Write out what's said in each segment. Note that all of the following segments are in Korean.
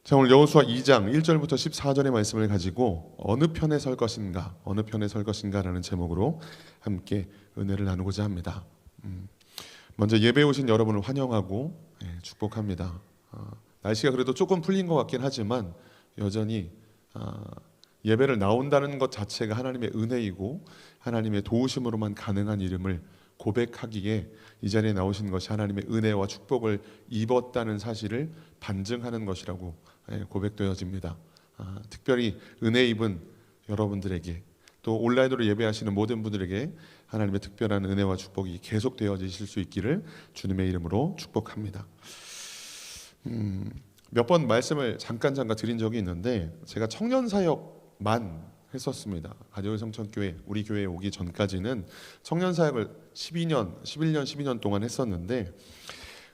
자, 오늘 여호수아 2장 1절부터 14절의 말씀을 가지고 어느 편에 설 것인가, 어느 편에 설 것인가라는 제목으로 함께 은혜를 나누고자 합니다. 먼저 예배 오신 여러분을 환영하고 축복합니다. 날씨가 그래도 조금 풀린 것 같긴 하지만 여전히 예배를 나온다는 것 자체가 하나님의 은혜이고 하나님의 도우심으로만 가능한 이름을 고백하기에 이 자리에 나오신 것이 하나님의 은혜와 축복을 입었다는 사실을 반증하는 것이라고 고백되어집니다. 특별히 은혜 입은 여러분들에게 또 온라인으로 예배하시는 모든 분들에게 하나님의 특별한 은혜와 축복이 계속되어지실 수 있기를 주님의 이름으로 축복합니다. 몇 번 말씀을 잠깐 드린 적이 있는데 제가 청년 사역만 했었습니다. 가정의 성천교회 우리 교회에 오기 전까지는 청년 사역을 11년 12년 동안 했었는데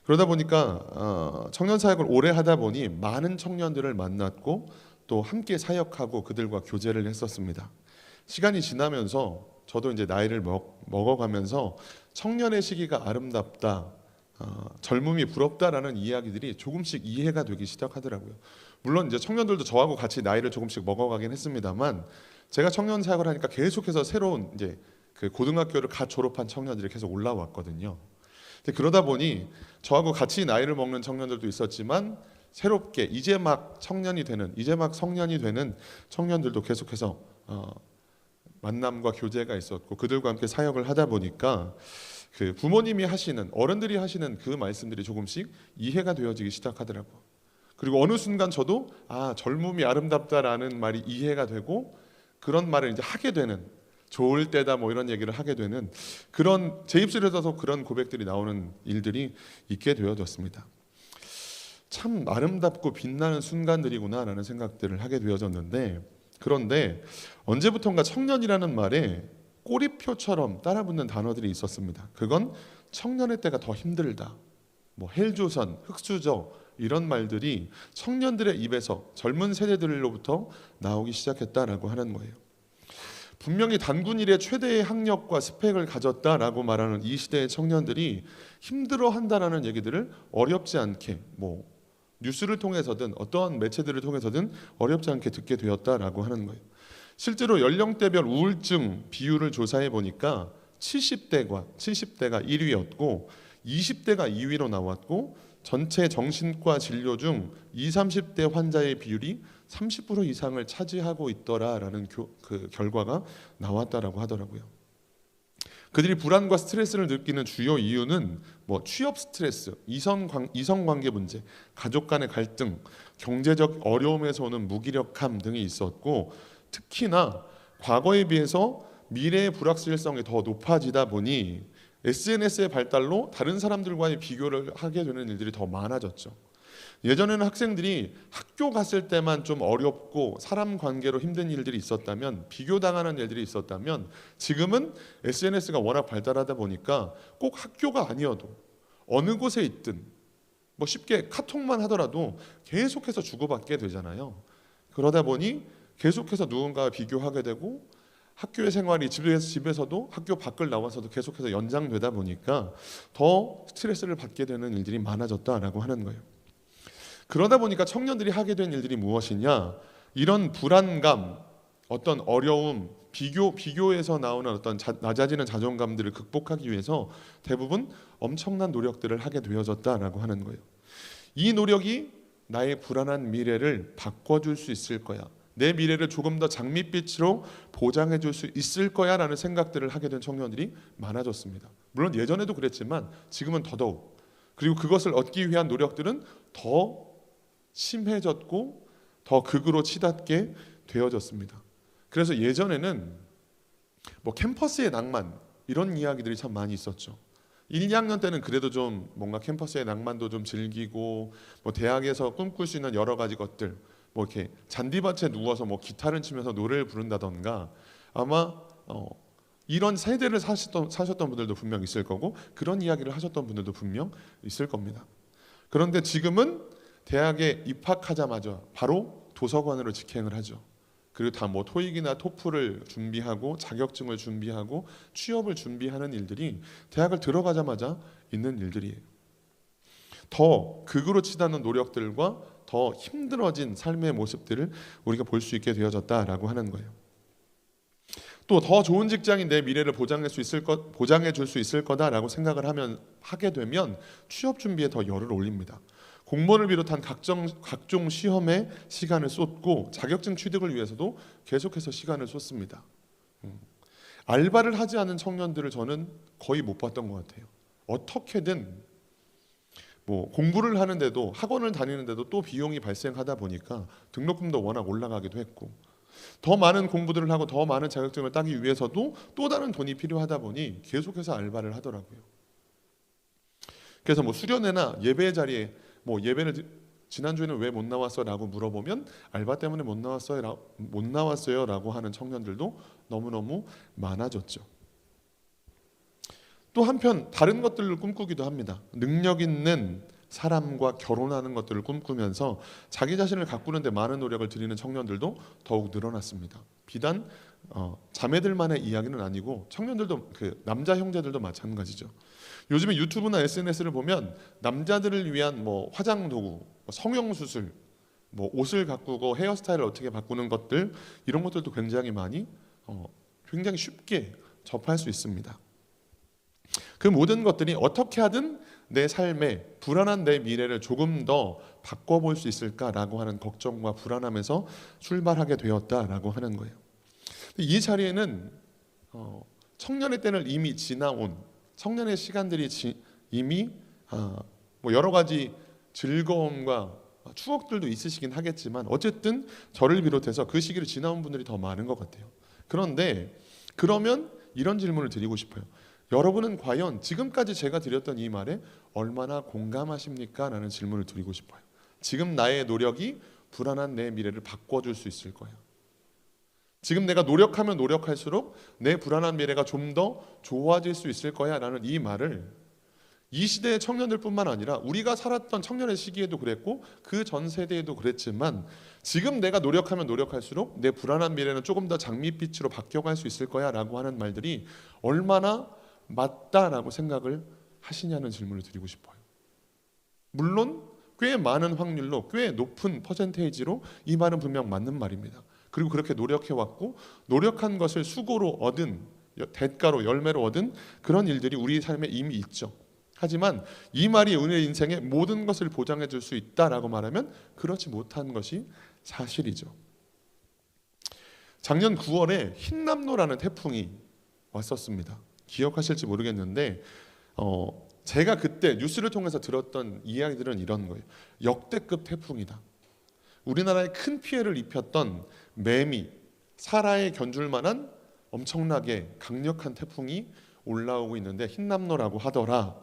그러다 보니까 청년 사역을 오래 하다 보니 많은 청년들을 만났고 또 함께 사역하고 그들과 교제를 했었습니다. 시간이 지나면서 저도 이제 나이를 먹어가면서 청년의 시기가 아름답다, 젊음이 부럽다라는 이야기들이 조금씩 이해가 되기 시작하더라고요. 물론 이제 청년들도 저하고 같이 나이를 조금씩 먹어가긴 했습니다만 제가 청년 사역을 하니까 계속해서 새로운 이제 그 고등학교를 갓 졸업한 청년들이 계속 올라왔거든요. 그러다 보니 저하고 같이 나이를 먹는 청년들도 있었지만 새롭게 이제 막 청년이 되는, 이제 막 성년이 되는 청년들도 계속해서 만남과 교제가 있었고 그들과 함께 사역을 하다 보니까 그 부모님이 하시는, 어른들이 하시는 그 말씀들이 조금씩 이해가 되어지기 시작하더라고요. 그리고 어느 순간 저도 젊음이 아름답다라는 말이 이해가 되고 그런 말을 이제 하게 되는, 좋을 때다 뭐 이런 얘기를 하게 되는 그런 제 입술에서도 그런 고백들이 나오는 일들이 있게 되어졌습니다. 참 아름답고 빛나는 순간들이구나라는 생각들을 하게 되어졌는데 그런데 언제부턴가 청년이라는 말에 꼬리표처럼 따라붙는 단어들이 있었습니다. 그건 청년의 때가 더 힘들다, 뭐 헬조선, 흑수저 이런 말들이 청년들의 입에서 젊은 세대들로부터 나오기 시작했다라고 하는 거예요. 분명히 단군 일의 최대의 학력과 스펙을 가졌다라고 말하는 이 시대의 청년들이 힘들어한다라는 얘기들을 어렵지 않게 뭐 뉴스를 통해서든 어떠한 매체들을 통해서든 어렵지 않게 듣게 되었다라고 하는 거예요. 실제로 연령대별 우울증 비율을 조사해 보니까 70대가 1위였고 20대가 2위로 나왔고 전체 정신과 진료 중 20, 30대 환자의 비율이 30% 이상을 차지하고 있더라라는 그 결과가 나왔다라고 하더라고요. 그들이 불안과 스트레스를 느끼는 주요 이유는 뭐 취업 스트레스, 이성관계 문제, 가족 간의 갈등, 경제적 어려움에서 오는 무기력함 등이 있었고 특히나 과거에 비해서 미래의 불확실성이 더 높아지다 보니 SNS의 발달로 다른 사람들과의 비교를 하게 되는 일들이 더 많아졌죠. 예전에는 학생들이 학교 갔을 때만 좀 어렵고 사람 관계로 힘든 일들이 있었다면, 비교당하는 일들이 있었다면 지금은 SNS가 워낙 발달하다 보니까 꼭 학교가 아니어도 어느 곳에 있든 뭐 쉽게 카톡만 하더라도 계속해서 주고받게 되잖아요. 그러다 보니 계속해서 누군가와 비교하게 되고 학교의 생활이 집에서도 학교 밖을 나와서도 계속해서 연장되다 보니까 더 스트레스를 받게 되는 일들이 많아졌다라고 하는 거예요. 그러다 보니까 청년들이 하게 된 일들이 무엇이냐? 이런 불안감, 어떤 어려움, 비교에서 나오는 어떤 낮아지는 자존감들을 극복하기 위해서 대부분 엄청난 노력들을 하게 되어졌다라고 하는 거예요. 이 노력이 나의 불안한 미래를 바꿔줄 수 있을 거야, 내 미래를 조금 더 장밋빛으로 보장해 줄 수 있을 거야 라는 생각들을 하게 된 청년들이 많아졌습니다. 물론 예전에도 그랬지만 지금은 더더욱, 그리고 그것을 얻기 위한 노력들은 더 심해졌고 더 극으로 치닫게 되어졌습니다. 그래서 예전에는 뭐 캠퍼스의 낭만 이런 이야기들이 참 많이 있었죠. 1, 2학년 때는 그래도 좀 뭔가 캠퍼스의 낭만도 좀 즐기고 뭐 대학에서 꿈꿀 수 있는 여러 가지 것들, 뭐 이렇게 잔디밭에 누워서 뭐 기타를 치면서 노래를 부른다던가 아마 이런 세대를 사셨던 분들도 분명 있을 거고 그런 이야기를 하셨던 분들도 분명 있을 겁니다. 그런데 지금은 대학에 입학하자마자 바로 도서관으로 직행을 하죠. 그리고 다 뭐 토익이나 토플을 준비하고 자격증을 준비하고 취업을 준비하는 일들이 대학을 들어가자마자 있는 일들이에요. 더 극으로 치닫는 노력들과 더 힘들어진 삶의 모습들을 우리가 볼 수 있게 되어졌다라고 하는 거예요. 또 더 좋은 직장인 내 미래를 보장해 줄 수 있을 거다라고 생각을 하게 되면 취업 준비에 더 열을 올립니다. 공무원을 비롯한 각종 시험에 시간을 쏟고 자격증 취득을 위해서도 계속해서 시간을 쏟습니다. 알바를 하지 않은 청년들을 저는 거의 못 봤던 것 같아요. 어떻게든 뭐 공부를 하는데도, 학원을 다니는데도 또 비용이 발생하다 보니까 등록금도 워낙 올라가기도 했고, 더 많은 공부들을 하고 더 많은 자격증을 따기 위해서도 또 다른 돈이 필요하다 보니 계속해서 알바를 하더라고요. 그래서 뭐 수련회나 예배 자리에 예배를 지난주에는 왜 못 나왔어라고 물어보면 알바 때문에 못 나왔어요라고 하는 청년들도 너무너무 많아졌죠. 또 한편 다른 것들을 꿈꾸기도 합니다. 능력 있는 사람과 결혼하는 것들을 꿈꾸면서 자기 자신을 가꾸는 데 많은 노력을 들이는 청년들도 더욱 늘어났습니다. 비단 자매들만의 이야기는 아니고 청년들도, 남자 형제들도 마찬가지죠. 요즘에 유튜브나 SNS를 보면 남자들을 위한 화장 도구, 성형 수술, 옷을 가꾸고 헤어스타일을 어떻게 바꾸는 것들, 이런 것들도 굉장히 쉽게 접할 수 있습니다. 그 모든 것들이 어떻게 하든 내 삶에 불안한 내 미래를 조금 더 바꿔볼 수 있을까라고 하는 걱정과 불안함에서 출발하게 되었다라고 하는 거예요. 이 자리에는 청년의 때를 이미 지나온 청년의 시간들이 이미 여러 가지 즐거움과 추억들도 있으시긴 하겠지만 어쨌든 저를 비롯해서 그 시기를 지나온 분들이 더 많은 것 같아요. 그러면 이런 질문을 드리고 싶어요. 여러분은 과연 지금까지 제가 드렸던 이 말에 얼마나 공감하십니까? 라는 질문을 드리고 싶어요. 지금 나의 노력이 불안한 내 미래를 바꿔줄 수 있을 거야. 지금 내가 노력하면 노력할수록 내 불안한 미래가 좀 더 좋아질 수 있을 거야 라는 이 말을 이 시대의 청년들뿐만 아니라 우리가 살았던 청년의 시기에도 그랬고 그 전 세대에도 그랬지만 지금 내가 노력하면 노력할수록 내 불안한 미래는 조금 더 장밋빛으로 바뀌어갈 수 있을 거야 라고 하는 말들이 얼마나 맞다라고 생각을 하시냐는 질문을 드리고 싶어요. 물론 꽤 많은 확률로, 꽤 높은 퍼센테이지로 이 말은 분명 맞는 말입니다. 그리고 그렇게 노력해왔고 노력한 것을 수고로 얻은, 대가로 열매로 얻은 그런 일들이 우리 삶에 이미 있죠. 하지만 이 말이 우리의 인생의 모든 것을 보장해 줄 수 있다라고 말하면 그렇지 못한 것이 사실이죠. 작년 9월에 흰남노라는 태풍이 왔었습니다. 기억하실지 모르겠는데 제가 그때 뉴스를 통해서 들었던 이야기들은 이런 거예요. 역대급 태풍이다. 우리나라에 큰 피해를 입혔던 매미, 사라에 견줄 만한 엄청나게 강력한 태풍이 올라오고 있는데 흰남노라고 하더라.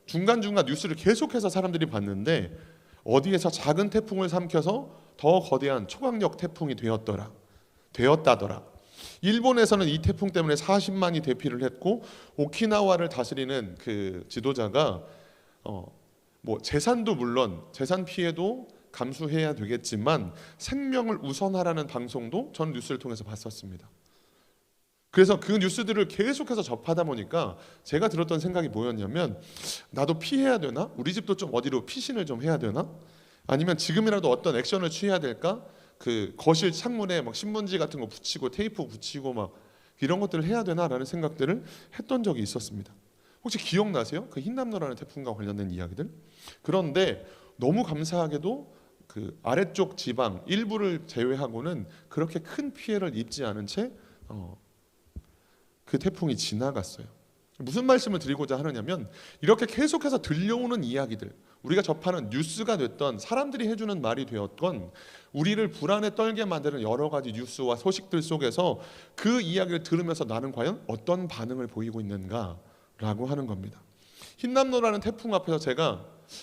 중간중간 뉴스를 계속해서 사람들이 봤는데 어디에서 작은 태풍을 삼켜서 더 거대한 초강력 태풍이 되었다더라. 일본에서는 이 태풍 때문에 40만이 대피를 했고 오키나와를 다스리는 그 지도자가 재산도 물론 재산 피해도 감수해야 되겠지만 생명을 우선하라는 방송도 저는 뉴스를 통해서 봤었습니다. 그래서 그 뉴스들을 계속해서 접하다 보니까 제가 들었던 생각이 뭐였냐면 나도 피해야 되나? 우리 집도 좀 어디로 피신을 좀 해야 되나? 아니면 지금이라도 어떤 액션을 취해야 될까? 그 거실 창문에 신문지 같은 거 붙이고 테이프 붙이고 이런 것들을 해야 되나라는 생각들을 했던 적이 있었습니다. 혹시 기억나세요? 그 흰남노라는 태풍과 관련된 이야기들? 그런데 너무 감사하게도 그 아래쪽 지방 일부를 제외하고는 그렇게 큰 피해를 입지 않은 채 그 태풍이 지나갔어요. 무슨 말씀을 드리고자 하느냐면 이렇게 계속해서 들려오는 이야기들, 우리가 접하는 뉴스가 됐던, 사람들이 해주는 말이 되었건, 우리를 불안에 떨게 만드는 여러 가지 뉴스와 소식들 속에서 그 이야기를 들으면서 나는 과연 어떤 반응을 보이고 있는가라고 하는 겁니다. 흰남노라는 태풍 앞에서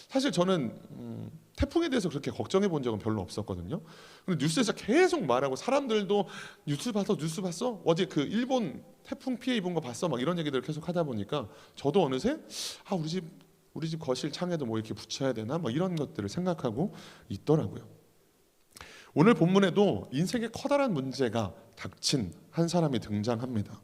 사실 저는 태풍에 대해서 그렇게 걱정해 본 적은 별로 없었거든요. 근데 뉴스에서 계속 말하고 사람들도 뉴스 봤어? 어제 그 일본 태풍 피해 입은 거 봤어? 이런 얘기들을 계속 하다 보니까 저도 어느새 우리 집 거실 창에도 이렇게 붙여야 되나? 이런 것들을 생각하고 있더라고요. 오늘 본문에도 인생의 커다란 문제가 닥친 한 사람이 등장합니다.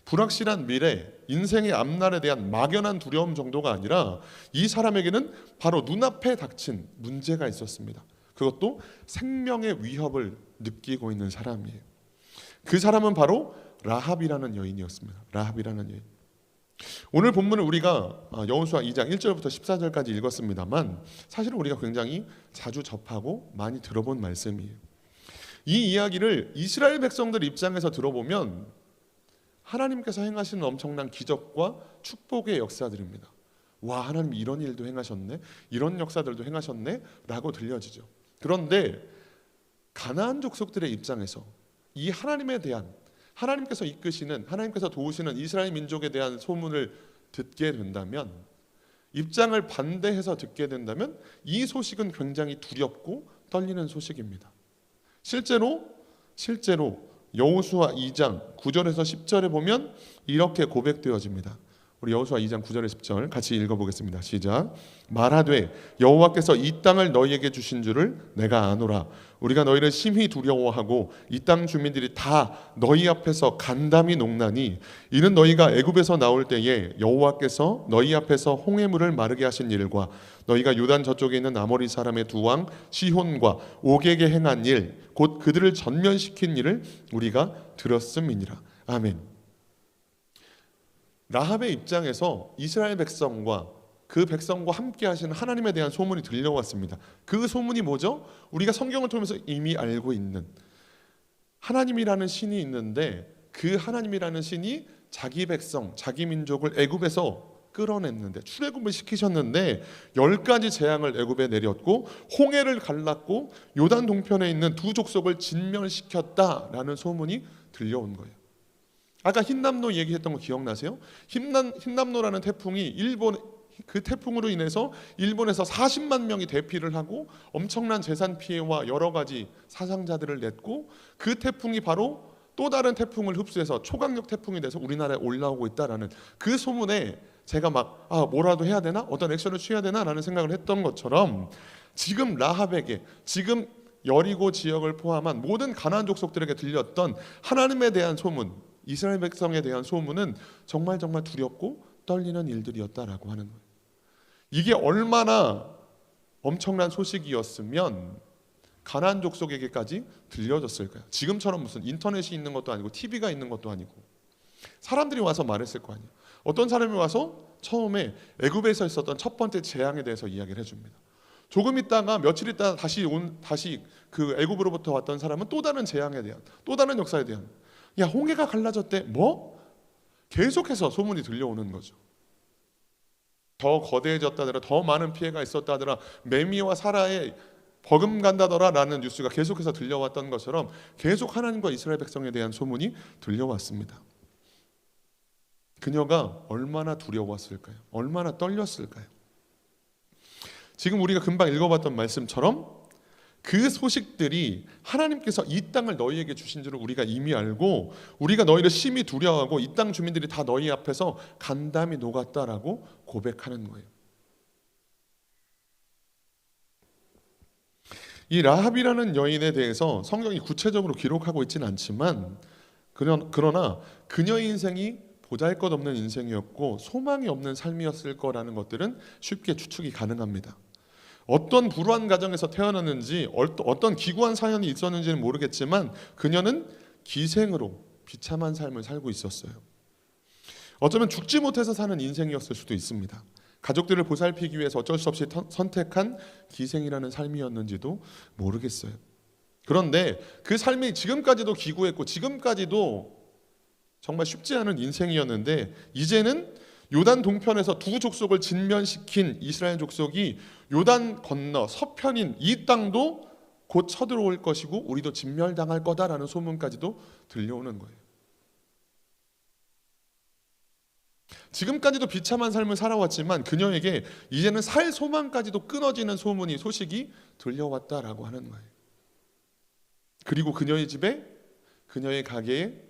불확실한 미래, 인생의 앞날에 대한 막연한 두려움 정도가 아니라 이 사람에게는 바로 눈앞에 닥친 문제가 있었습니다. 그것도 생명의 위협을 느끼고 있는 사람이에요. 그 사람은 바로 라합이라는 여인이었습니다. 라합이라는 여인. 오늘 본문을 우리가 여호수아 2장 1절부터 14절까지 읽었습니다만 사실은 우리가 굉장히 자주 접하고 많이 들어본 말씀이에요. 이 이야기를 이스라엘 백성들 입장에서 들어보면 하나님께서 행하시는 엄청난 기적과 축복의 역사들입니다. 와, 하나님 이런 일도 행하셨네, 이런 역사들도 행하셨네 라고 들려지죠. 그런데 가나안 족속들의 입장에서 이 하나님에 대한, 하나님께서 이끄시는, 하나님께서 도우시는 이스라엘 민족에 대한 소문을 듣게 된다면, 입장을 반대해서 듣게 된다면 이 소식은 굉장히 두렵고 떨리는 소식입니다. 실제로 여호수아 2장 9절에서 10절에 보면 이렇게 고백되어집니다. 우리 여호수아 2장 9절에 10절 같이 읽어보겠습니다. 시작. 말하되 여호와께서 이 땅을 너희에게 주신 줄을 내가 아노라. 우리가 너희를 심히 두려워하고 이 땅 주민들이 다 너희 앞에서 간담이 녹나니 이는 너희가 애굽에서 나올 때에 여호와께서 너희 앞에서 홍해물을 마르게 하신 일과 너희가 요단 저쪽에 있는 아모리 사람의 두 왕 시혼과 옥에게 행한 일 곧 그들을 전면시킨 일을 우리가 들었음이니라. 아멘. 라합의 입장에서 이스라엘 백성과 그 백성과 함께 하시는 하나님에 대한 소문이 들려왔습니다. 그 소문이 뭐죠? 우리가 성경을 통해서 이미 알고 있는 하나님이라는 신이 있는데 그 하나님이라는 신이 자기 백성, 자기 민족을 애굽에서 끌어냈는데 출애굽을 시키셨는데 10가지 재앙을 애굽에 내렸고 홍해를 갈랐고 요단 동편에 있는 두 족속을 진멸시켰다라는 소문이 들려온 거예요. 아까 흰남노 얘기했던 거 기억나세요? 흰남노라는 태풍이 그 태풍으로 인해서 일본에서 40만 명이 대피를 하고 엄청난 재산 피해와 여러 가지 사상자들을 냈고 그 태풍이 바로 또 다른 태풍을 흡수해서 초강력 태풍이 돼서 우리나라에 올라오고 있다라는 그 소문에 제가 막 뭐라도 해야 되나? 어떤 액션을 취해야 되나? 라는 생각을 했던 것처럼 지금 라합에게 지금 여리고 지역을 포함한 모든 가나안 족속들에게 들렸던 하나님에 대한 소문, 이스라엘 백성에 대한 소문은 정말 두렵고 떨리는 일들이었다라고 하는 거예요. 이게 얼마나 엄청난 소식이었으면 가나안 족속에게까지 들려졌을까요? 지금처럼 무슨 인터넷이 있는 것도 아니고 TV가 있는 것도 아니고 사람들이 와서 말했을 거 아니에요. 어떤 사람이 와서 처음에 애굽에서 있었던 첫 번째 재앙에 대해서 이야기를 해줍니다. 조금 있다가 며칠 있다가 다시 그 애굽으로부터 왔던 사람은 또 다른 재앙에 대한, 또 다른 역사에 대한, 야 홍해가 갈라졌대, 뭐? 계속해서 소문이 들려오는 거죠. 더 거대해졌다더라, 더 많은 피해가 있었다더라, 매미와 사라에 버금간다더라 라는 뉴스가 계속해서 들려왔던 것처럼 계속 하나님과 이스라엘 백성에 대한 소문이 들려왔습니다. 그녀가 얼마나 두려웠을까요? 얼마나 떨렸을까요? 지금 우리가 금방 읽어봤던 말씀처럼 그 소식들이 하나님께서 이 땅을 너희에게 주신 줄을 우리가 이미 알고 우리가 너희를 심히 두려워하고 이 땅 주민들이 다 너희 앞에서 간담이 녹았다라고 고백하는 거예요. 이 라합이라는 여인에 대해서 성경이 구체적으로 기록하고 있지는 않지만 그러나 그녀의 인생이 보잘것없는 인생이었고 소망이 없는 삶이었을 거라는 것들은 쉽게 추측이 가능합니다. 어떤 불우한 가정에서 태어났는지 어떤 기구한 사연이 있었는지는 모르겠지만 그녀는 기생으로 비참한 삶을 살고 있었어요. 어쩌면 죽지 못해서 사는 인생이었을 수도 있습니다. 가족들을 보살피기 위해서 어쩔 수 없이 선택한 기생이라는 삶이었는지도 모르겠어요. 그런데 그 삶이 지금까지도 기구했고 지금까지도 정말 쉽지 않은 인생이었는데 이제는 요단 동편에서 두 족속을 진면시킨 이스라엘 족속이 요단 건너 서편인 이 땅도 곧 쳐들어올 것이고 우리도 진멸당할 거다라는 소문까지도 들려오는 거예요. 지금까지도 비참한 삶을 살아왔지만 그녀에게 이제는 살 소망까지도 끊어지는 소식이 들려왔다라고 하는 거예요. 그리고 그녀의 집에, 그녀의 가게에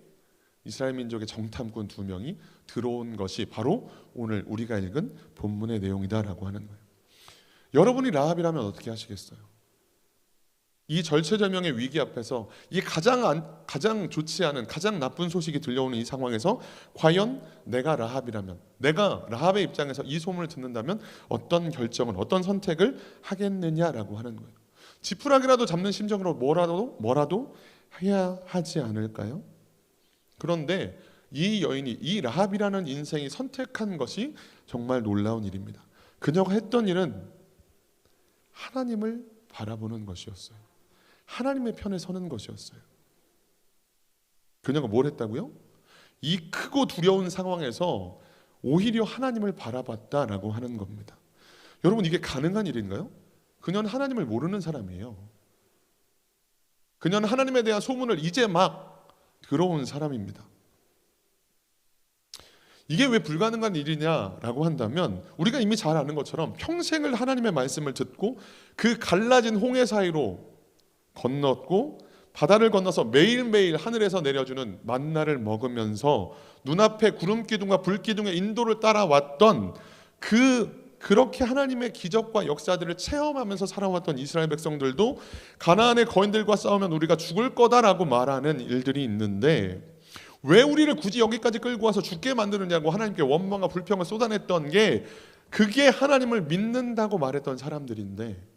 이스라엘 민족의 정탐꾼 2명이 들어온 것이 바로 오늘 우리가 읽은 본문의 내용이다라고 하는 거예요. 여러분이 라합이라면 어떻게 하시겠어요? 이 절체절명의 위기 앞에서 이 가장 좋지 않은 가장 나쁜 소식이 들려오는 이 상황에서 과연 내가 라합이라면, 내가 라합의 입장에서 이 소문을 듣는다면 어떤 결정을, 어떤 선택을 하겠느냐라고 하는 거예요. 지푸라기라도 잡는 심정으로 뭐라도 해야 하지 않을까요? 그런데 이 여인이, 이 라합이라는 인생이 선택한 것이 정말 놀라운 일입니다. 그녀가 했던 일은 하나님을 바라보는 것이었어요. 하나님의 편에 서는 것이었어요. 그녀가 뭘 했다고요? 이 크고 두려운 상황에서 오히려 하나님을 바라봤다라고 하는 겁니다. 여러분, 이게 가능한 일인가요? 그녀는 하나님을 모르는 사람이에요. 그녀는 하나님에 대한 소문을 이제 막 들어온 사람입니다. 이게 왜 불가능한 일이냐라고 한다면, 우리가 이미 잘 아는 것처럼 평생을 하나님의 말씀을 듣고 그 갈라진 홍해 사이로 건넜고 바다를 건너서 매일매일 하늘에서 내려주는 만나를 먹으면서 눈앞에 구름 기둥과 불 기둥의 인도를 따라왔던 그렇게 하나님의 기적과 역사들을 체험하면서 살아왔던 이스라엘 백성들도 가나안의 거인들과 싸우면 우리가 죽을 거다라고 말하는 일들이 있는데, 왜 우리를 굳이 여기까지 끌고 와서 죽게 만드느냐고 하나님께 원망과 불평을 쏟아냈던 게, 그게 하나님을 믿는다고 말했던 사람들인데,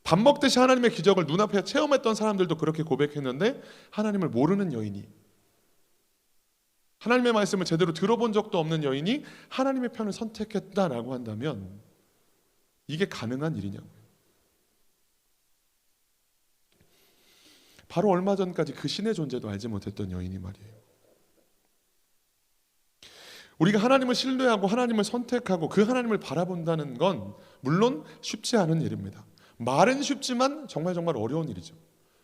밥 먹듯이 하나님의 기적을 눈앞에 체험했던 사람들도 그렇게 고백했는데, 하나님을 모르는 여인이, 하나님의 말씀을 제대로 들어본 적도 없는 여인이 하나님의 편을 선택했다라고 한다면 이게 가능한 일이냐고요. 바로 얼마 전까지 그 신의 존재도 알지 못했던 여인이 말이에요. 우리가 하나님을 신뢰하고 하나님을 선택하고 그 하나님을 바라본다는 건 물론 쉽지 않은 일입니다. 말은 쉽지만 정말 어려운 일이죠.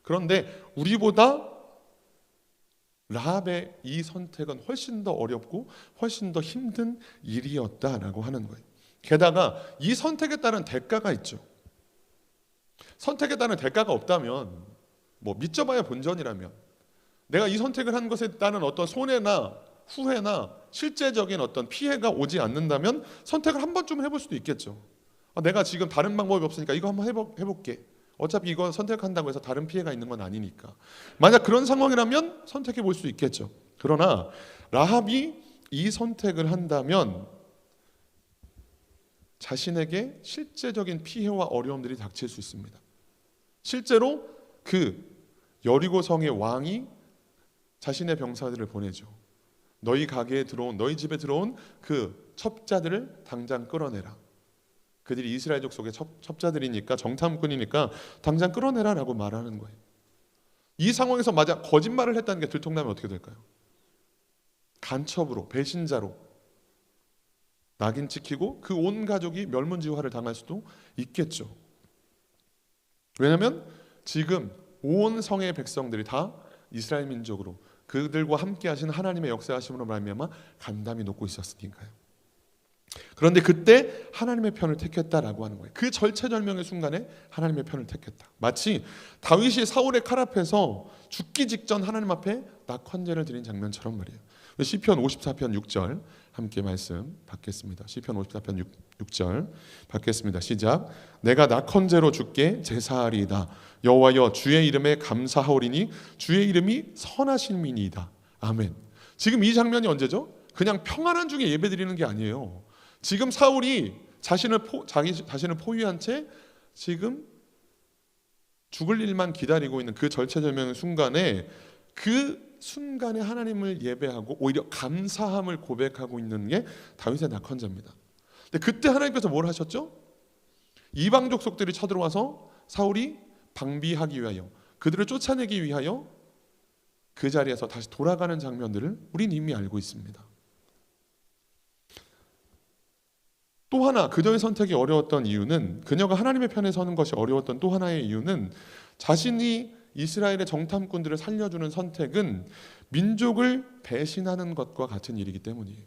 그런데 우리보다 라합의 이 선택은 훨씬 더 어렵고 훨씬 더 힘든 일이었다라고 하는 거예요. 게다가 이 선택에 따른 대가가 있죠. 선택에 따른 대가가 없다면, 뭐 믿져봐야 본전이라면, 내가 이 선택을 한 것에 따른 어떤 손해나 후회나 실제적인 어떤 피해가 오지 않는다면 선택을 한 번쯤은 해볼 수도 있겠죠. 내가 지금 다른 방법이 없으니까 이거 한번 해볼게. 어차피 이거 선택한다고 해서 다른 피해가 있는 건 아니니까. 만약 그런 상황이라면 선택해 볼 수 있겠죠. 그러나 라합이 이 선택을 한다면 자신에게 실제적인 피해와 어려움들이 닥칠 수 있습니다. 실제로 그 여리고 성의 왕이 자신의 병사들을 보내죠. 너희 가게에 들어온, 너희 집에 들어온 그 첩자들을 당장 끌어내라. 그들이 이스라엘족 속의 첩자들이니까, 정탐꾼이니까 당장 끌어내라라고 말하는 거예요. 이 상황에서 만약 거짓말을 했다는 게 들통나면 어떻게 될까요? 간첩으로, 배신자로 낙인 찍히고 그 온 가족이 멸문지화를 당할 수도 있겠죠. 왜냐하면 지금 온 성의 백성들이 다 이스라엘 민족으로, 그들과 함께 하신 하나님의 역사하심으로 말미암아 간담이 높고 있었으니까요. 그런데 그때 하나님의 편을 택했다라고 하는 거예요. 그 절체절명의 순간에 하나님의 편을 택했다. 마치 다윗이 사울의 칼 앞에서 죽기 직전 하나님 앞에 낙헌제를 드린 장면처럼 말이에요. 시편 54편 6절 함께 말씀 받겠습니다. 시편 54편 6절 받겠습니다. 시작. 내가 낙헌제로 주께 제사하리이다. 여호와여 주의 이름에 감사하오리니 주의 이름이 선하신 민이이다. 아멘. 지금 이 장면이 언제죠? 그냥 평안한 중에 예배드리는 게 아니에요. 지금 사울이 자신을 포위한 채 지금 죽을 일만 기다리고 있는 그 절체절명의 순간에, 그 순간에 하나님을 예배하고 오히려 감사함을 고백하고 있는 게 다윗의 낙헌제입니다. 근데 그때 하나님께서 뭘 하셨죠? 이방 족속들이 쳐들어와서 사울이 방비하기 위하여, 그들을 쫓아내기 위하여 그 자리에서 다시 돌아가는 장면들을 우린 이미 알고 있습니다. 또 하나 그녀의 선택이 어려웠던 이유는, 그녀가 하나님의 편에 서는 것이 어려웠던 또 하나의 이유는, 자신이 이스라엘의 정탐꾼들을 살려주는 선택은 민족을 배신하는 것과 같은 일이기 때문이에요.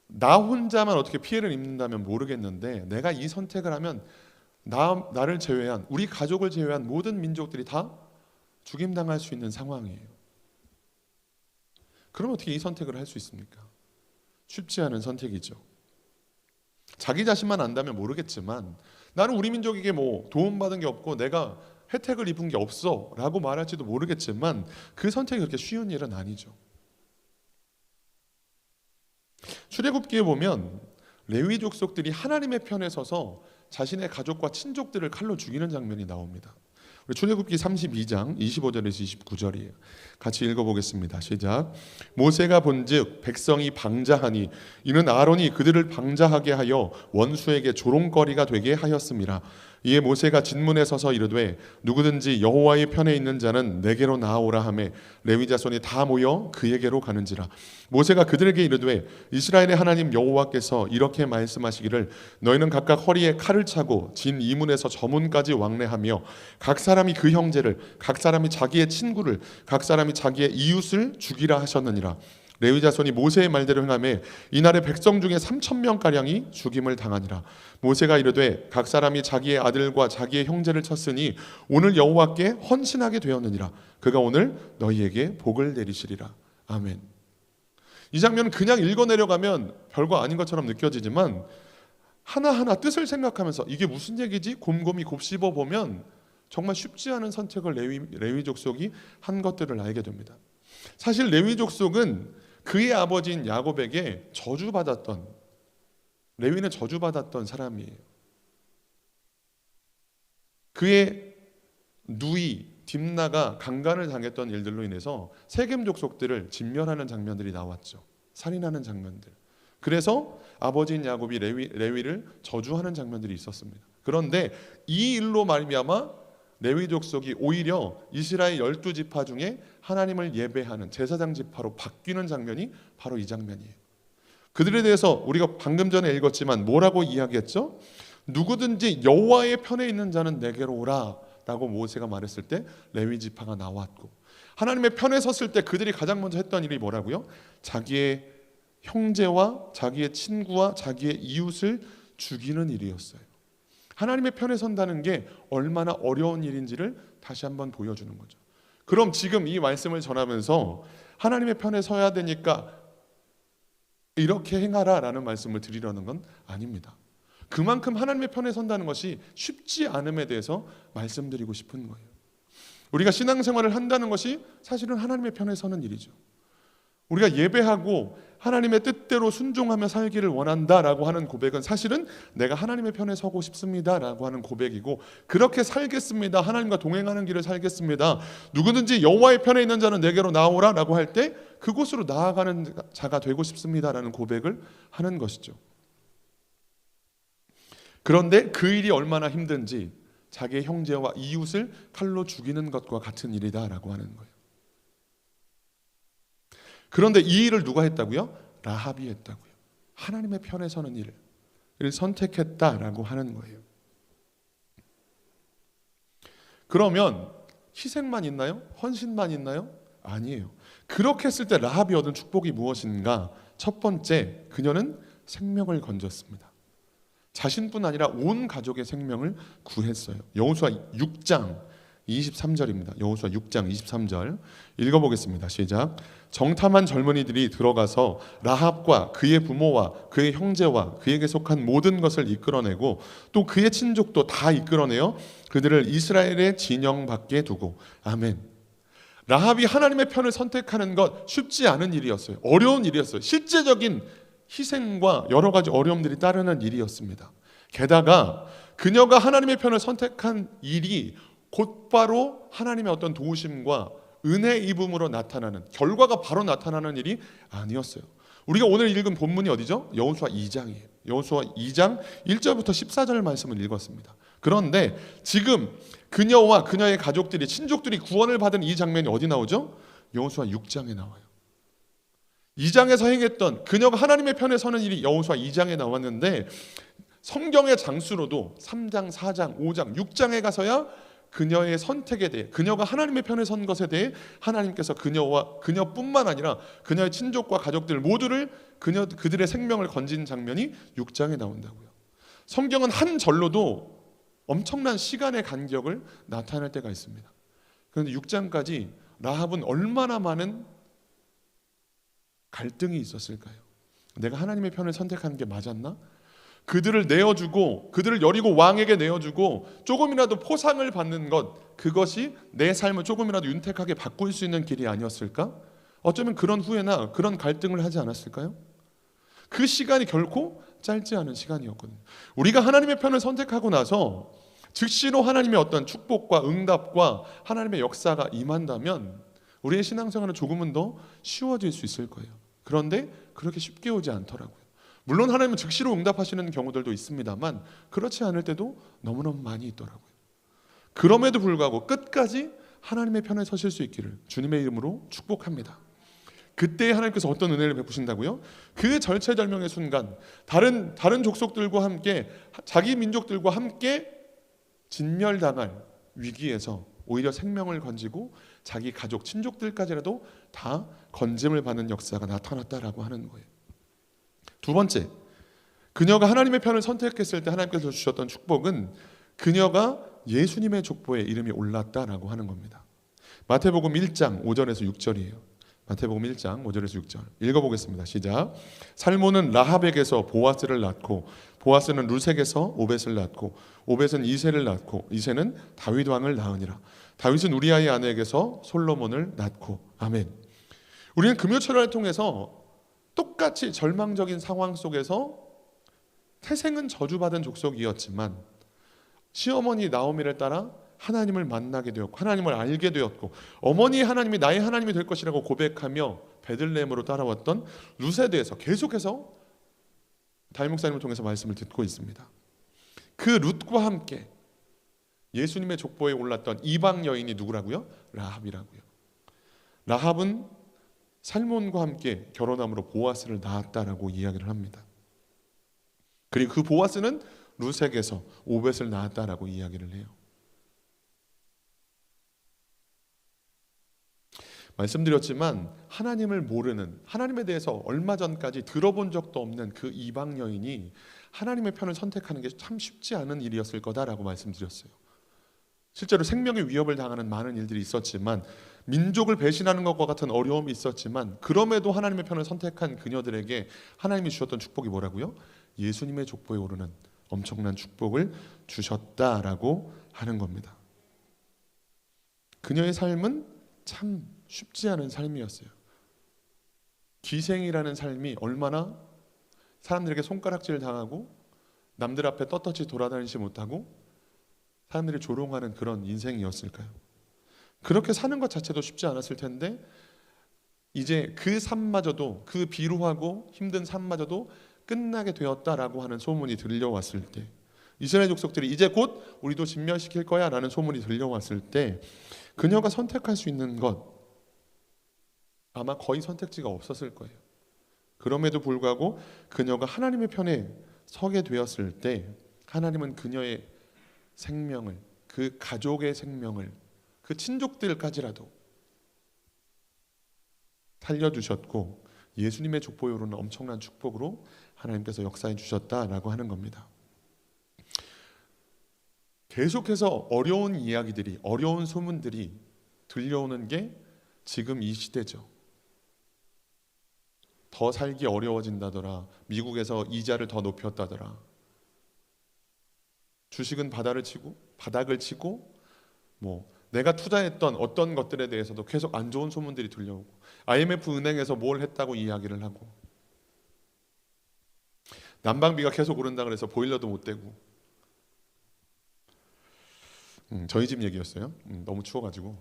나 혼자만 어떻게 피해를 입는다면 모르겠는데, 내가 이 선택을 하면 나를 제외한, 우리 가족을 제외한 모든 민족들이 다 죽임당할 수 있는 상황이에요. 그럼 어떻게 이 선택을 할 수 있습니까? 쉽지 않은 선택이죠. 자기 자신만 안다면 모르겠지만 나는 우리 민족에게 뭐 도움받은 게 없고 내가 혜택을 입은 게 없어 라고 말할지도 모르겠지만 그 선택이 그렇게 쉬운 일은 아니죠. 출애굽기에 보면 레위 족속들이 하나님의 편에 서서 자신의 가족과 친족들을 칼로 죽이는 장면이 나옵니다. 우리 출애굽기 32장 25절에서 29절이에요. 같이 읽어보겠습니다. 시작. 모세가 본즉 백성이 방자하니 이는 아론이 그들을 방자하게 하여 원수에게 조롱거리가 되게 하였음이라. 이에 모세가 진문에 서서 이르되 누구든지 여호와의 편에 있는 자는 내게로 나아오라 하매 레위 자손이 다 모여 그에게로 가는지라. 모세가 그들에게 이르되 이스라엘의 하나님 여호와께서 이렇게 말씀하시기를 너희는 각각 허리에 칼을 차고 진 이문에서 저문까지 왕래하며 각 사람이 그 형제를 각 사람이 자기의 친구를 각 사람이 자기의 이웃을 죽이라 하셨느니라. 레위 자손이 모세의 말대로 행하매 이날에 백성 중에 3,000명가량이 죽임을 당하니라. 모세가 이르되 각 사람이 자기의 아들과 자기의 형제를 쳤으니 오늘 여호와께 헌신하게 되었느니라. 그가 오늘 너희에게 복을 내리시리라. 아멘. 이 장면은 그냥 읽어내려가면 별거 아닌 것처럼 느껴지지만 하나하나 뜻을 생각하면서 이게 무슨 얘기지? 곰곰이 곱씹어 보면 정말 쉽지 않은 선택을 레위 족속이 한 것들을 알게 됩니다. 사실 레위 족속은 그의 아버지인 야곱에게 저주받았던, 레위는 저주받았던 사람이에요. 그의 누이 딥나가 강간을 당했던 일들로 인해서 세겜 족속들을 진멸하는 장면들이 나왔죠. 살인하는 장면들. 그래서 아버지인 야곱이 레위를 저주하는 장면들이 있었습니다. 그런데 이 일로 말미암아 레위 족속이 오히려 이스라엘 12지파 중에 하나님을 예배하는 제사장 지파로 바뀌는 장면이 바로 이 장면이에요. 그들에 대해서 우리가 방금 전에 읽었지만 뭐라고 이야기했죠? 누구든지 여호와의 편에 있는 자는 내게로 오라 라고 모세가 말했을 때 레위 지파가 나왔고, 하나님의 편에 섰을 때 그들이 가장 먼저 했던 일이 뭐라고요? 자기의 형제와 자기의 친구와 자기의 이웃을 죽이는 일이었어요. 하나님의 편에 선다는 게 얼마나 어려운 일인지를 다시 한번 보여주는 거죠. 그럼 지금 이 말씀을 전하면서 하나님의 편에 서야 되니까 이렇게 행하라 라는 말씀을 드리려는 건 아닙니다. 그만큼 하나님의 편에 선다는 것이 쉽지 않음에 대해서 말씀드리고 싶은 거예요. 우리가 신앙생활을 한다는 것이 사실은 하나님의 편에 서는 일이죠. 우리가 예배하고 하나님의 뜻대로 순종하며 살기를 원한다라고 하는 고백은 사실은 내가 하나님의 편에 서고 싶습니다라고 하는 고백이고, 그렇게 살겠습니다, 하나님과 동행하는 길을 살겠습니다, 누구든지 여호와의 편에 있는 자는 내게로 나오라라고 할 때 그곳으로 나아가는 자가 되고 싶습니다라는 고백을 하는 것이죠. 그런데 그 일이 얼마나 힘든지 자기의 형제와 이웃을 칼로 죽이는 것과 같은 일이다라고 하는 거예요. 그런데 이 일을 누가 했다고요? 라합이 했다고요. 하나님의 편에 서는 일을 선택했다라고 하는 거예요. 그러면 희생만 있나요? 헌신만 있나요? 아니에요. 그렇게 했을 때 라합이 얻은 축복이 무엇인가? 첫 번째, 그녀는 생명을 건졌습니다. 자신뿐 아니라 온 가족의 생명을 구했어요. 여호수아 6장 23절입니다. 여호수아 6장 23절 읽어보겠습니다. 시작. 정탐한 젊은이들이 들어가서 라합과 그의 부모와 그의 형제와 그에게 속한 모든 것을 이끌어내고 또 그의 친족도 다 이끌어내어 그들을 이스라엘의 진영 밖에 두고. 아멘. 라합이 하나님의 편을 선택하는 것 쉽지 않은 일이었어요. 어려운 일이었어요. 실제적인 희생과 여러 가지 어려움들이 따르는 일이었습니다. 게다가 그녀가 하나님의 편을 선택한 일이 곧바로 하나님의 어떤 도우심과 은혜 입음으로 나타나는, 결과가 바로 나타나는 일이 아니었어요. 우리가 오늘 읽은 본문이 어디죠? 여호수아 2장이에요. 여호수아 2장 1절부터 14절 말씀을 읽었습니다. 그런데 지금 그녀와 그녀의 가족들이, 친족들이 구원을 받은 이 장면이 어디 나오죠? 여호수아 6장에 나와요. 2장에서 행했던 그녀가 하나님의 편에 서는 일이 여호수아 2장에 나왔는데, 성경의 장수로도 3장, 4장, 5장, 6장에 가서야 그녀의 선택에 대해, 그녀가 하나님의 편에 선 것에 대해 하나님께서 그녀뿐만 아니라 그녀의 친족과 가족들 모두를 그들의 생명을 건진 장면이 6장에 나온다고요. 성경은 한 절로도 엄청난 시간의 간격을 나타낼 때가 있습니다. 그런데 6장까지 라합은 얼마나 많은 갈등이 있었을까요? 내가 하나님의 편을 선택하는 게 맞았나? 그들을 내어주고 그들을 여리고 왕에게 내어주고 조금이라도 포상을 받는 것, 그것이 내 삶을 조금이라도 윤택하게 바꿀 수 있는 길이 아니었을까? 어쩌면 그런 후회나 그런 갈등을 하지 않았을까요? 그 시간이 결코 짧지 않은 시간이었거든요. 우리가 하나님의 편을 선택하고 나서 즉시로 하나님의 어떤 축복과 응답과 하나님의 역사가 임한다면 우리의 신앙생활은 조금은 더 쉬워질 수 있을 거예요. 그런데 그렇게 쉽게 오지 않더라고요. 물론 하나님은 즉시로 응답하시는 경우들도 있습니다만 그렇지 않을 때도 너무너무 많이 있더라고요. 그럼에도 불구하고 끝까지 하나님의 편에 서실 수 있기를 주님의 이름으로 축복합니다. 그때 하나님께서 어떤 은혜를 베푸신다고요? 그 절체절명의 순간 다른 족속들과 함께 자기 민족들과 함께 진멸당할 위기에서 오히려 생명을 건지고 자기 가족 친족들까지라도 다 건짐을 받는 역사가 나타났다라고 하는 거예요. 두 번째, 그녀가 하나님의 편을 선택했을 때 하나님께서 주셨던 축복은 그녀가 예수님의 족보에 이름이 올랐다라고 하는 겁니다. 마태복음 1장 5절에서 6절이에요. 마태복음 1장 5절에서 6절 읽어보겠습니다. 시작. 살몬은 라합에게서 보아스를 낳고 보아스는 루색에서 오벳을 낳고 오벳은 이새를 낳고 이새는 다윗 왕을 낳으니라. 다윗은 우리아의 아내에게서 솔로몬을 낳고. 아멘. 우리는 금요철야를 통해서 똑같이 절망적인 상황 속에서 태생은 저주받은 족속이었지만 시어머니 나오미를 따라 하나님을 만나게 되었고 하나님을 알게 되었고 어머니의 하나님이 나의 하나님이 될 것이라고 고백하며 베들레헴으로 따라왔던 룻에 대해서 계속해서 다윗 목사님을 통해서 말씀을 듣고 있습니다. 그 룻과 함께 예수님의 족보에 올랐던 이방 여인이 누구라고요? 라합이라고요. 라합은 살몬과 함께 결혼함으로 보아스를 낳았다라고 이야기를 합니다. 그리고 그 보아스는 룻에게서 오벳을 낳았다라고 이야기를 해요. 말씀드렸지만 하나님을 모르는, 하나님에 대해서 얼마 전까지 들어본 적도 없는 그 이방 여인이 하나님의 편을 선택하는 게 참 쉽지 않은 일이었을 거다라고 말씀드렸어요. 실제로 생명의 위협을 당하는 많은 일들이 있었지만 민족을 배신하는 것과 같은 어려움이 있었지만 그럼에도 하나님의 편을 선택한 그녀들에게 하나님이 주셨던 축복이 뭐라고요? 예수님의 족보에 오르는 엄청난 축복을 주셨다라고 하는 겁니다. 그녀의 삶은 참 쉽지 않은 삶이었어요. 기생이라는 삶이 얼마나 사람들에게 손가락질 당하고 남들 앞에 떳떳이 돌아다니지 못하고 사람들이 조롱하는 그런 인생이었을까요? 그렇게 사는 것 자체도 쉽지 않았을 텐데 이제 그 삶마저도, 그 비루하고 힘든 삶마저도 끝나게 되었다라고 하는 소문이 들려왔을 때, 이스라엘 족속들이 이제 곧 우리도 진멸시킬 거야 라는 소문이 들려왔을 때 그녀가 선택할 수 있는 것 아마 거의 선택지가 없었을 거예요. 그럼에도 불구하고 그녀가 하나님의 편에 서게 되었을 때 하나님은 그녀의 생명을, 그 가족의 생명을, 그 친족들까지라도 살려주셨고 예수님의 족보에 오르는 엄청난 축복으로 하나님께서 역사해 주셨다라고 하는 겁니다. 계속해서 어려운 이야기들이, 어려운 소문들이 들려오는 게 지금 이 시대죠. 더 살기 어려워진다더라. 미국에서 이자를 더 높였다더라. 주식은 바닥을 치고 내가 투자했던 어떤 것들에 대해서도 계속 안 좋은 소문들이 들려오고 IMF 은행에서 뭘 했다고 이야기를 하고 난방비가 계속 오른다 그래서 보일러도 못 대고 저희 집 얘기였어요. 너무 추워가지고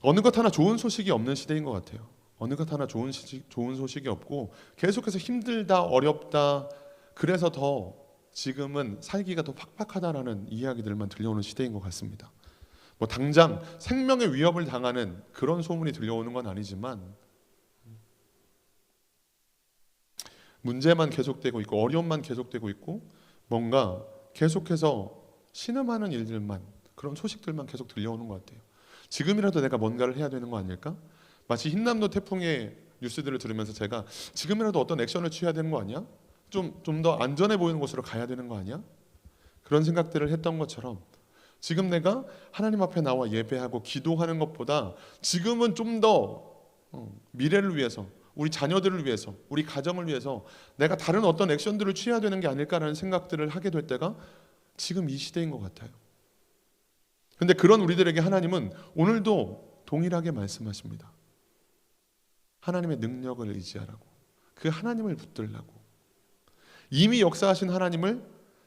어느 것 하나 좋은 소식이 없는 시대인 것 같아요. 어느 것 하나 좋은 소식이 없고 계속해서 힘들다, 어렵다, 그래서 더 지금은 살기가 더 팍팍하다라는 이야기들만 들려오는 시대인 것 같습니다. 당장 생명의 위협을 당하는 그런 소문이 들려오는 건 아니지만 문제만 계속되고 있고 어려움만 계속되고 있고 뭔가 계속해서 신음하는 일들만, 그런 소식들만 계속 들려오는 것 같아요. 지금이라도 내가 뭔가를 해야 되는 거 아닐까? 마치 흰남노 태풍의 뉴스들을 들으면서 제가 지금이라도 어떤 액션을 취해야 되는 거 아니야? 좀 더 안전해 보이는 곳으로 가야 되는 거 아니야? 그런 생각들을 했던 것처럼 지금 내가 하나님 앞에 나와 예배하고 기도하는 것보다 지금은 좀 더 미래를 위해서 우리 자녀들을 위해서, 우리 가정을 위해서 내가 다른 어떤 액션들을 취해야 되는 게 아닐까라는 생각들을 하게 될 때가 지금 이 시대인 것 같아요. 그런데 그런 우리들에게 하나님은 오늘도 동일하게 말씀하십니다. 하나님의 능력을 의지하라고, 그 하나님을 붙들라고, 이미 역사하신 하나님을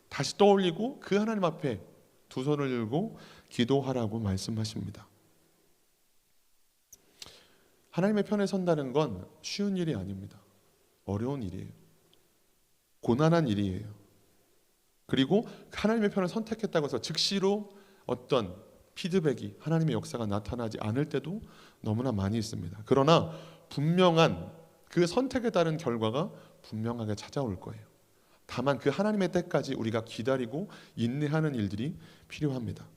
다시 떠올리고 그 하나님 앞에 두 손을 들고 기도하라고 말씀하십니다. 하나님의 편에 선다는 건 쉬운 일이 아닙니다. 어려운 일이에요. 고난한 일이에요. 그리고 하나님의 편을 선택했다고 해서 즉시로 어떤 피드백이, 하나님의 역사가 나타나지 않을 때도 너무나 많이 있습니다. 그러나 분명한 그 선택에 따른 결과가 분명하게 찾아올 거예요. 다만 그 하나님의 때까지 우리가 기다리고 인내하는 일들이 필요합니다.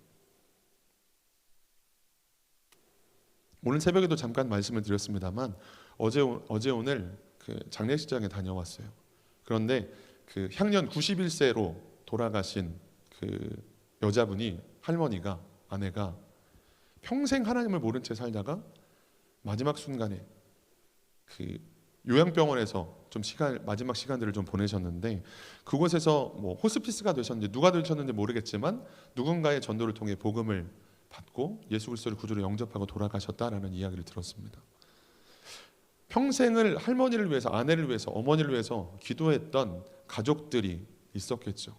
오늘 새벽에도 잠깐 말씀을 드렸습니다만 어제 오늘 그 장례식장에 다녀왔어요. 그런데 그 향년 91세로 돌아가신 그 여자분이, 할머니가, 아내가 평생 하나님을 모른 채 살다가 마지막 순간에 그 요양병원에서 좀 마지막 시간들을 좀 보내셨는데, 그곳에서 뭐 호스피스가 되셨는지 누가 되셨는지 모르겠지만 누군가의 전도를 통해 복음을 받고 예수 그리스도를 구주로 영접하고 돌아가셨다라는 이야기를 들었습니다. 평생을 할머니를 위해서, 아내를 위해서, 어머니를 위해서 기도했던 가족들이 있었겠죠.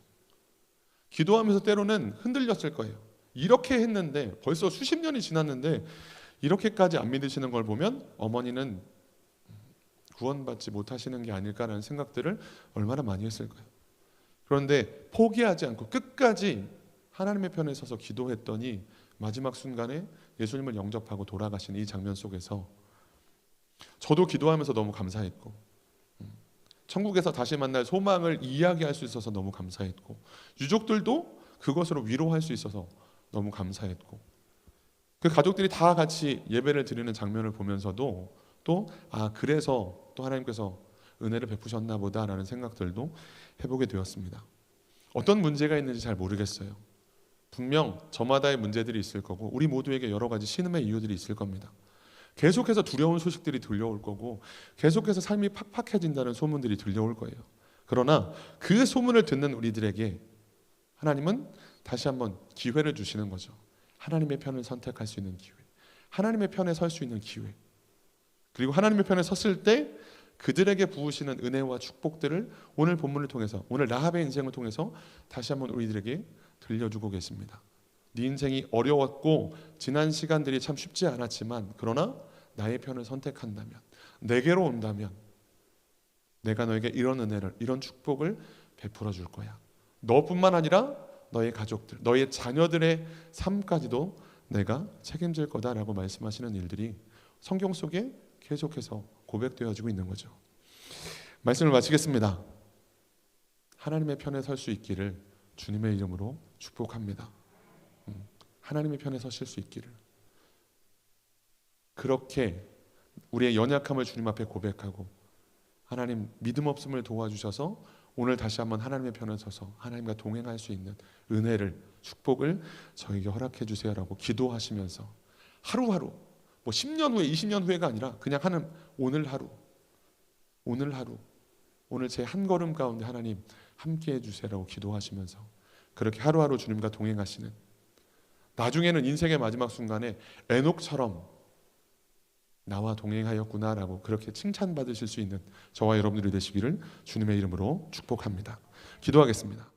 기도하면서 때로는 흔들렸을 거예요. 이렇게 했는데 벌써 수십 년이 지났는데 이렇게까지 안 믿으시는 걸 보면 어머니는 구원받지 못하시는 게 아닐까라는 생각들을 얼마나 많이 했을 거예요. 그런데 포기하지 않고 끝까지 하나님의 편에 서서 기도했더니 마지막 순간에 예수님을 영접하고 돌아가신 이 장면 속에서 저도 기도하면서 너무 감사했고, 천국에서 다시 만날 소망을 이야기할 수 있어서 너무 감사했고, 유족들도 그것으로 위로할 수 있어서 너무 감사했고, 그 가족들이 다 같이 예배를 드리는 장면을 보면서도 또 그래서 또 하나님께서 은혜를 베푸셨나 보다라는 생각들도 해보게 되었습니다. 어떤 문제가 있는지 잘 모르겠어요. 분명 저마다의 문제들이 있을 거고 우리 모두에게 여러 가지 신음의 이유들이 있을 겁니다. 계속해서 두려운 소식들이 들려올 거고 계속해서 삶이 팍팍해진다는 소문들이 들려올 거예요. 그러나 그 소문을 듣는 우리들에게 하나님은 다시 한번 기회를 주시는 거죠. 하나님의 편을 선택할 수 있는 기회, 하나님의 편에 설 수 있는 기회, 그리고 하나님의 편에 섰을 때 그들에게 부으시는 은혜와 축복들을 오늘 본문을 통해서, 오늘 라합의 인생을 통해서 다시 한번 우리들에게 들려주고 계십니다. 네 인생이 어려웠고 지난 시간들이 참 쉽지 않았지만 그러나 나의 편을 선택한다면, 내게로 온다면 내가 너에게 이런 은혜를, 이런 축복을 베풀어 줄 거야. 너뿐만 아니라 너의 가족들, 너의 자녀들의 삶까지도 내가 책임질 거다라고 말씀하시는 일들이 성경 속에 계속해서 고백되어지고 있는 거죠. 말씀을 마치겠습니다. 하나님의 편에 설 수 있기를 주님의 이름으로 축복합니다. 하나님의 편에 서실 수 있기를, 그렇게 우리의 연약함을 주님 앞에 고백하고 하나님 믿음 없음을 도와주셔서 오늘 다시 한번 하나님의 편에 서서 하나님과 동행할 수 있는 은혜를, 축복을 저에게 허락해 주세요라고 기도하시면서 하루하루, 뭐 10년 후에 20년 후에가 아니라 그냥 하는 오늘 하루, 오늘 제 한 걸음 가운데 하나님 함께해 주세요라고 기도하시면서 그렇게 하루하루 주님과 동행하시는, 나중에는 인생의 마지막 순간에 에녹처럼 나와 동행하였구나라고 그렇게 칭찬받으실 수 있는 저와 여러분들이 되시기를 주님의 이름으로 축복합니다. 기도하겠습니다.